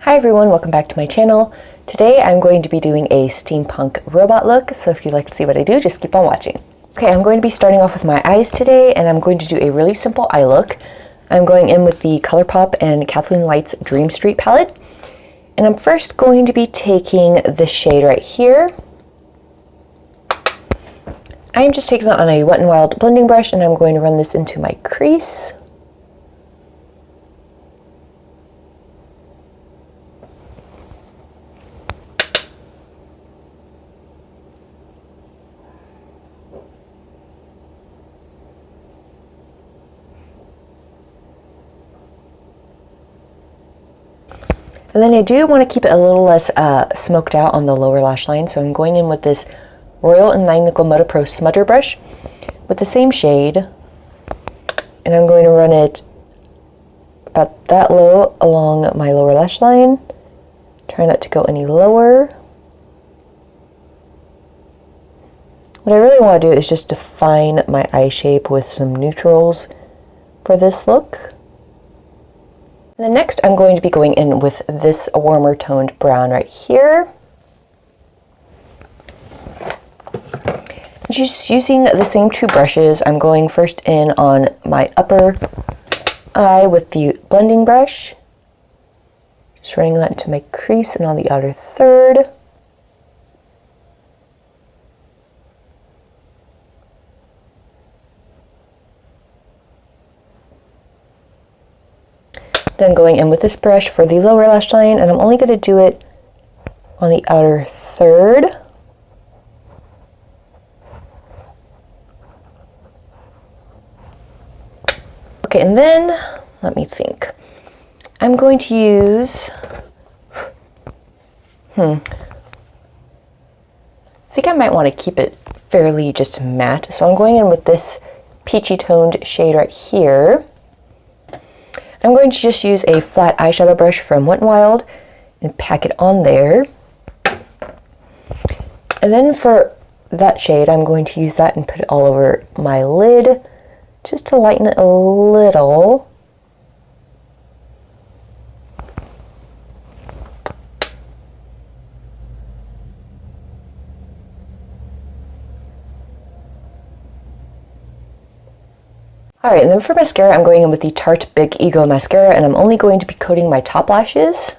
Hi everyone, welcome back to my channel. Today I'm going to be doing a steampunk robot look, so if you'd like to see what I do, just keep on watching. Okay, I'm going to be starting off with my eyes today, and I'm going to do a really simple eye look. I'm going in with the ColourPop and Kathleen Light's Dream Street palette. And I'm first going to be taking the shade right here. I am just taking that on a Wet n Wild blending brush, and I'm going to run this into my crease. And then I do want to keep it a little less smoked out on the lower lash line, so I'm going in with this Royal & Nickel Moto Pro smudger brush with the same shade, and I'm going to run it about that low along my lower lash line. Try not to go any lower. What I really want to do is just define my eye shape with some neutrals for this look. And then next I'm going to be going in with this warmer toned brown right here. Just using the same two brushes, I'm going first in on my upper eye with the blending brush. Just running that into my crease and on the outer third. Then going in with this brush for the lower lash line, and I'm only going to do it on the outer third. Okay, and then, let me think. I'm going to use, I think I might want to keep it fairly just matte. So I'm going in with this peachy toned shade right here. I'm going to just use a flat eyeshadow brush from Wet n Wild and pack it on there. And then for that shade, I'm going to use that and put it all over my lid just to lighten it a little. Alright, and then for mascara, I'm going in with the Tarte Big Ego mascara, and I'm only going to be coating my top lashes.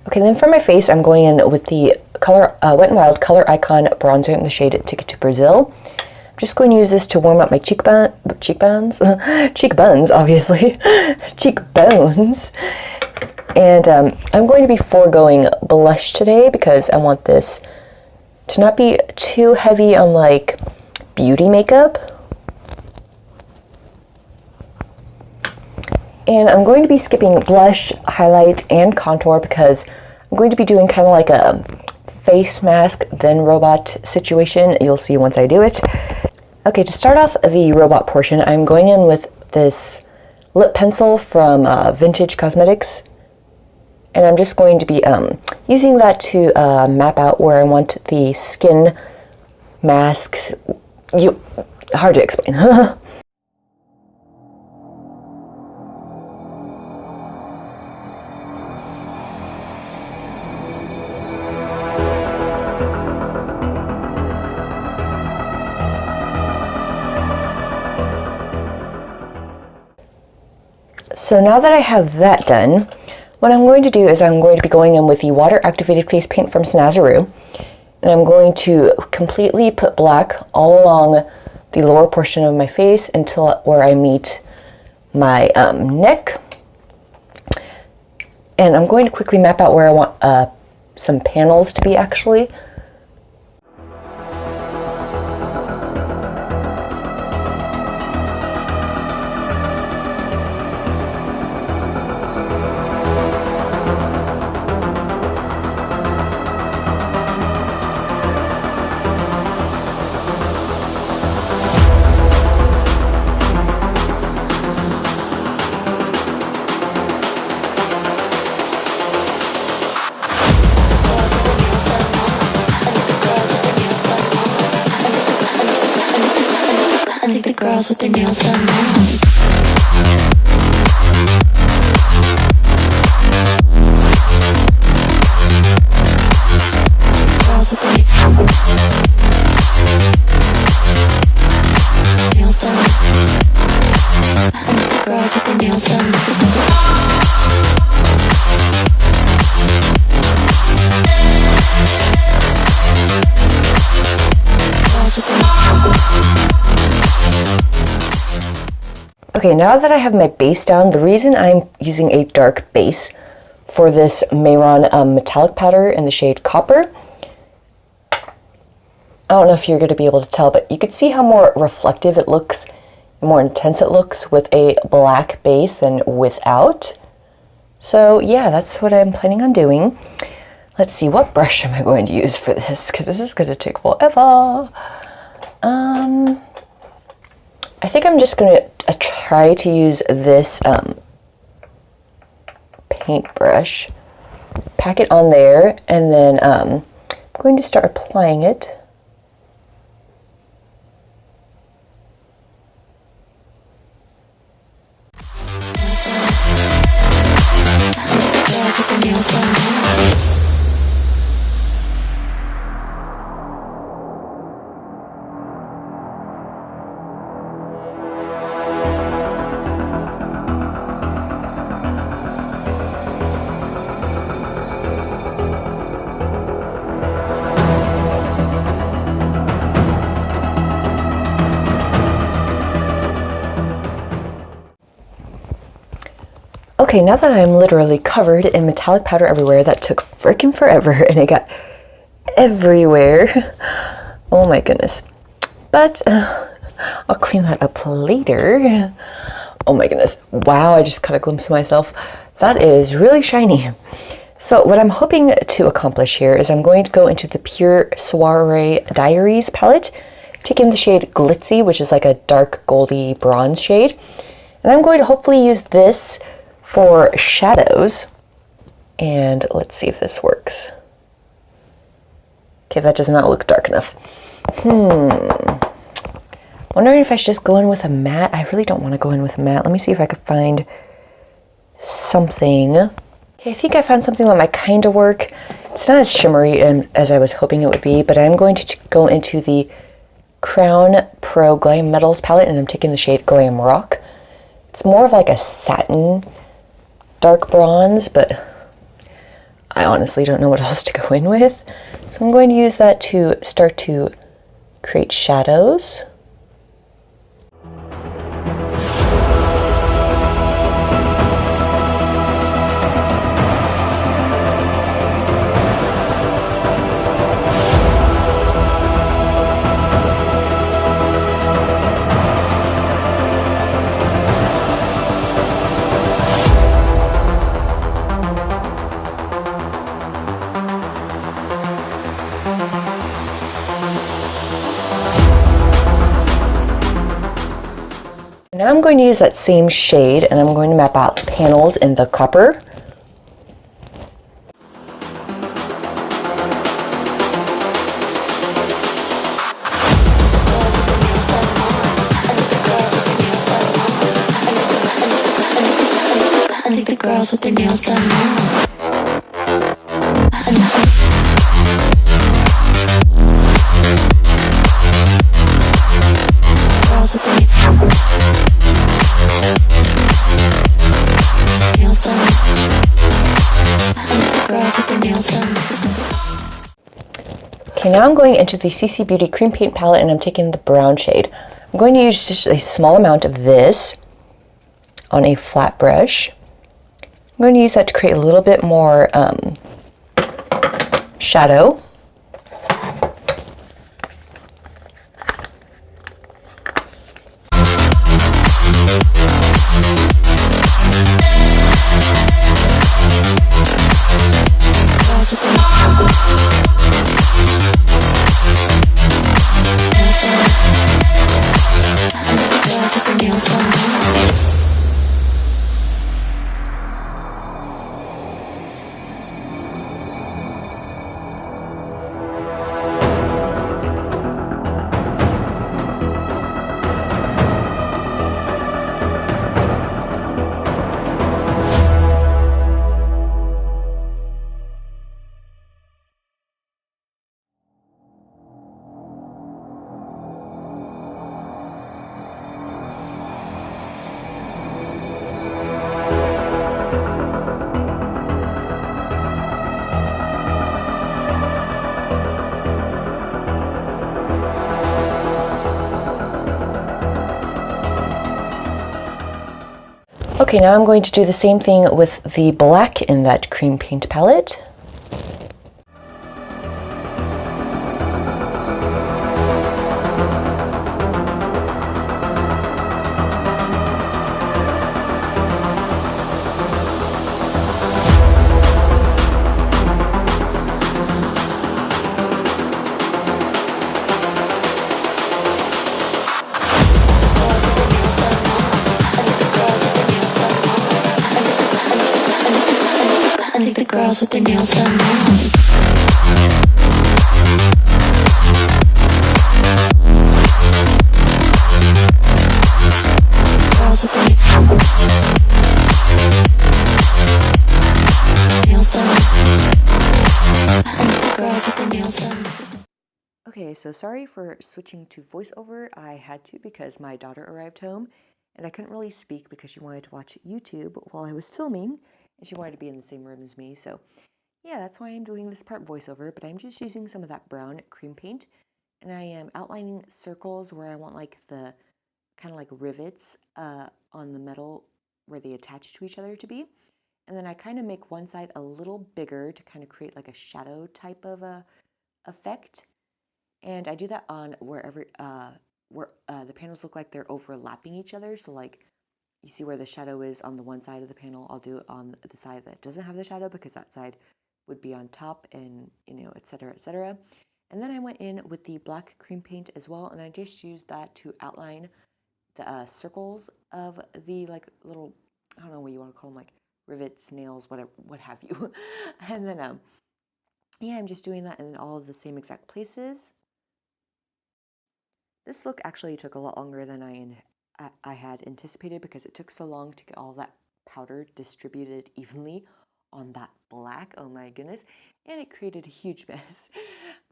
Okay, then for my face, I'm going in with the Wet n Wild Color Icon bronzer in the shade Ticket to Brazil. I'm just going to use this to warm up my cheekbones, obviously, cheekbones. And I'm going to be foregoing blush today because I want this to not be too heavy on like beauty makeup. And I'm going to be skipping blush, highlight, and contour because I'm going to be doing kind of like a face mask then robot situation. You'll see once I do it. Okay, to start off the robot portion, I'm going in with this lip pencil from Vintage Cosmetics. And I'm just going to be using that to map out where I want the skin mask. Hard to explain. So now that I have that done, what I'm going to do is I'm going to be going in with the water activated face paint from Snazaroo, and I'm going to completely put black all along the lower portion of my face until where I meet my neck. And I'm going to quickly map out where I want some panels to be actually. girls with their nails done now. Girls with their nails done. Girls with their nails done. Okay, now that I have my base down, the reason I'm using a dark base for this Mayron metallic powder in the shade Copper, I don't know if you're going to be able to tell, but you can see how more reflective it looks, more intense it looks with a black base than without. So yeah, that's what I'm planning on doing. Let's see, what brush am I going to use for this? Because this is going to take forever. I think I'm just going to try to use this paintbrush, pack it on there, and then I'm going to start applying it. Okay, now that I'm literally covered in metallic powder everywhere, that took freaking forever and it got everywhere. Oh my goodness. But I'll clean that up later. Oh my goodness. Wow, I just caught a glimpse of myself. That is really shiny. So what I'm hoping to accomplish here is I'm going to go into the Pure Soiree Diaries palette, taking the shade Glitzy, which is like a dark goldy bronze shade. And I'm going to hopefully use this for shadows, and let's see if this works. Okay, that does not look dark enough. Wondering if I should just go in with a matte. I really don't want to go in with a matte. Let me see if I could find something. Okay, I think I found something that might kind of work. It's not as shimmery as I was hoping it would be, but I'm going to go into the Crown Pro Glam Metals palette, and I'm taking the shade Glam Rock. It's more of like a satin dark bronze, but I honestly don't know what else to go in with. So I'm going to use that to start to create shadows. Now I'm going to use that same shade and I'm going to map out panels in the Copper. I think the girls with their nails done now. Girls with their nails done. I think the girls with their nails done. Okay, now I'm going into the CC Beauty Cream Paint palette and I'm taking the brown shade. I'm going to use just a small amount of this on a flat brush. I'm going to use that to create a little bit more shadow. Okay, now I'm going to do the same thing with the black in that cream paint palette. I think the girls with their nails done now. Girls with their nails done. I think the girls with their nails done. Okay, so sorry for switching to voiceover. I had to because my daughter arrived home and I couldn't really speak because she wanted to watch YouTube while I was filming and she wanted to be in the same room as me. So yeah, that's why I'm doing this part voiceover, but I'm just using some of that brown cream paint and I am outlining circles where I want like the kind of like rivets on the metal where they attach to each other to be. And then I kind of make one side a little bigger to kind of create like a shadow type of a effect. And I do that on wherever the panels look like they're overlapping each other. So like you see where the shadow is on the one side of the panel, I'll do it on the side that doesn't have the shadow because that side would be on top and, you know, etc., etc. And then I went in with the black cream paint as well, and I just used that to outline the circles of the like little, I don't know what you want to call them, like rivets, nails, whatever, what have you. And then yeah, I'm just doing that in all of the same exact places. This look actually took a lot longer than I had anticipated because it took so long to get all that powder distributed evenly on that black. Oh my goodness. And it created a huge mess.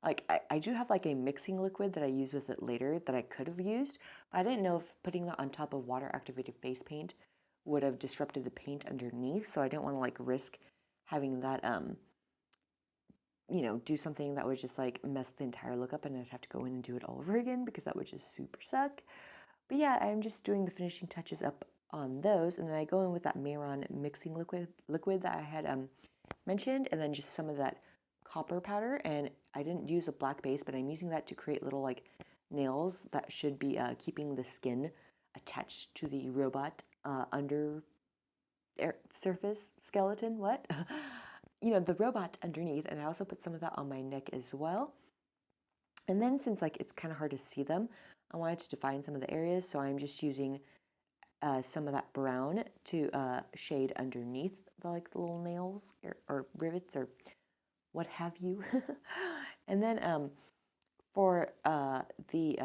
Like I do have like a mixing liquid that I use with it later that I could have used, but I didn't know if putting that on top of water activated face paint would have disrupted the paint underneath, so I didn't want to like risk having that you know, do something that would just like mess the entire look up and I'd have to go in and do it all over again because that would just super suck. But yeah, I'm just doing the finishing touches up on those, and then I go in with that Mayron mixing liquid that I had mentioned, and then just some of that copper powder. And I didn't use a black base, but I'm using that to create little like nails that should be keeping the skin attached to the robot under surface skeleton. What? You know, the robot underneath, and I also put some of that on my neck as well. And then since like it's kind of hard to see them, I wanted to define some of the areas, so I'm just using some of that brown to shade underneath the like the little nails or rivets or what have you. And then for the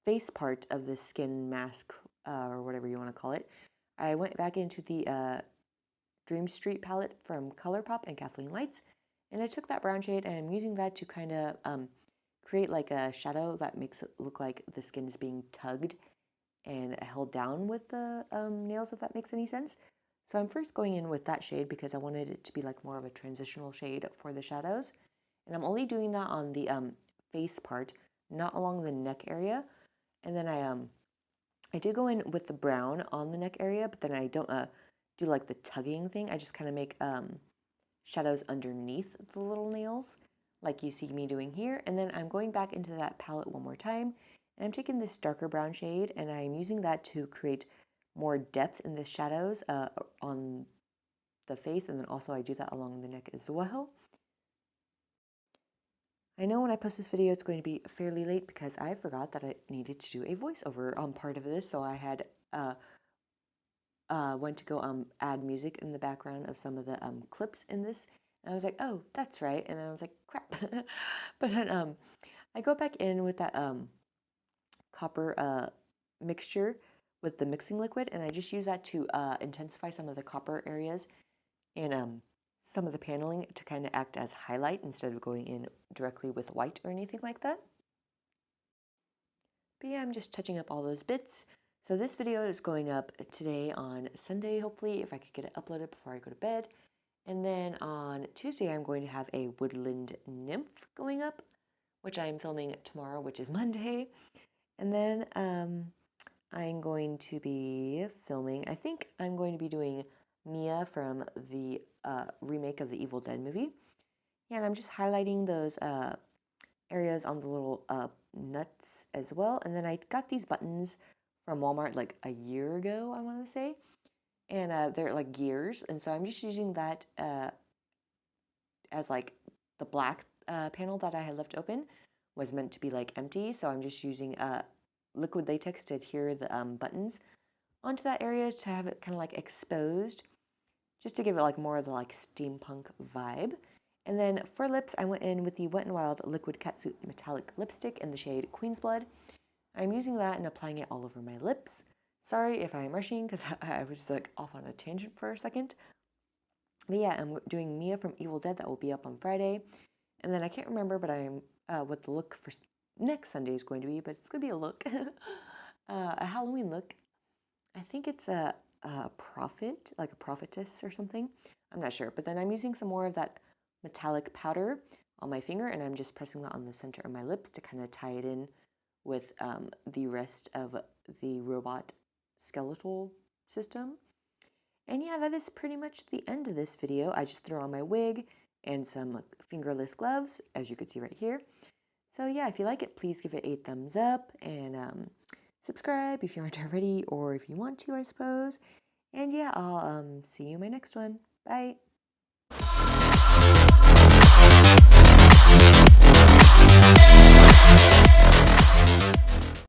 face part of the skin mask or whatever you want to call it, I went back into the Dream Street palette from ColourPop and Kathleen Lights, and I took that brown shade and I'm using that to kind of create like a shadow that makes it look like the skin is being tugged and held down with the nails, if that makes any sense. So I'm first going in with that shade because I wanted it to be like more of a transitional shade for the shadows, and I'm only doing that on the face part, not along the neck area. And then I do go in with the brown on the neck area, but then I don't do like the tugging thing. I just kind of make shadows underneath the little nails like you see me doing here. And then I'm going back into that palette one more time, and I'm taking this darker brown shade and I'm using that to create more depth in the shadows on the face, and then also I do that along the neck as well. I know when I post this video it's going to be fairly late because I forgot that I needed to do a voiceover on part of this, so I had went to go add music in the background of some of the clips in this, and I was like, oh, that's right, and then I was like, crap. But then I go back in with that copper mixture with the mixing liquid, and I just use that to intensify some of the copper areas and some of the paneling to kind of act as highlight instead of going in directly with white or anything like that. But yeah, I'm just touching up all those bits. So this video is going up today on Sunday, hopefully, if I could get it uploaded before I go to bed. And then on Tuesday, I'm going to have a woodland nymph going up, which I'm filming tomorrow, which is Monday. And then I'm going to be filming, I think I'm going to be doing Mia from the remake of the Evil Dead movie. Yeah, and I'm just highlighting those areas on the little nuts as well. And then I got these buttons from Walmart like a year ago, I want to say. And they're like gears. And so I'm just using that as like the black panel that I had left open was meant to be like empty. So I'm just using liquid latex to adhere the buttons onto that area to have it kind of like exposed, just to give it like more of the like steampunk vibe. And then for lips, I went in with the Wet n Wild Liquid Catsuit Metallic Lipstick in the shade Queen's Blood. I'm using that and applying it all over my lips. Sorry if I'm rushing because I was like off on a tangent for a second. But yeah, I'm doing Mia from Evil Dead. That will be up on Friday. And then I can't remember, but I'm what the look for next Sunday is going to be, but it's going to be a look, a Halloween look. I think it's a prophet, like a prophetess or something. I'm not sure. But then I'm using some more of that metallic powder on my finger, and I'm just pressing that on the center of my lips to kind of tie it in with the rest of the robot skeletal system. And yeah, that is pretty much the end of this video. I just threw on my wig and some fingerless gloves, as you could see right here. So yeah, if you like it, please give it a thumbs up and subscribe if you aren't already, or if you want to, I suppose. And yeah, I'll see you in my next one. Bye.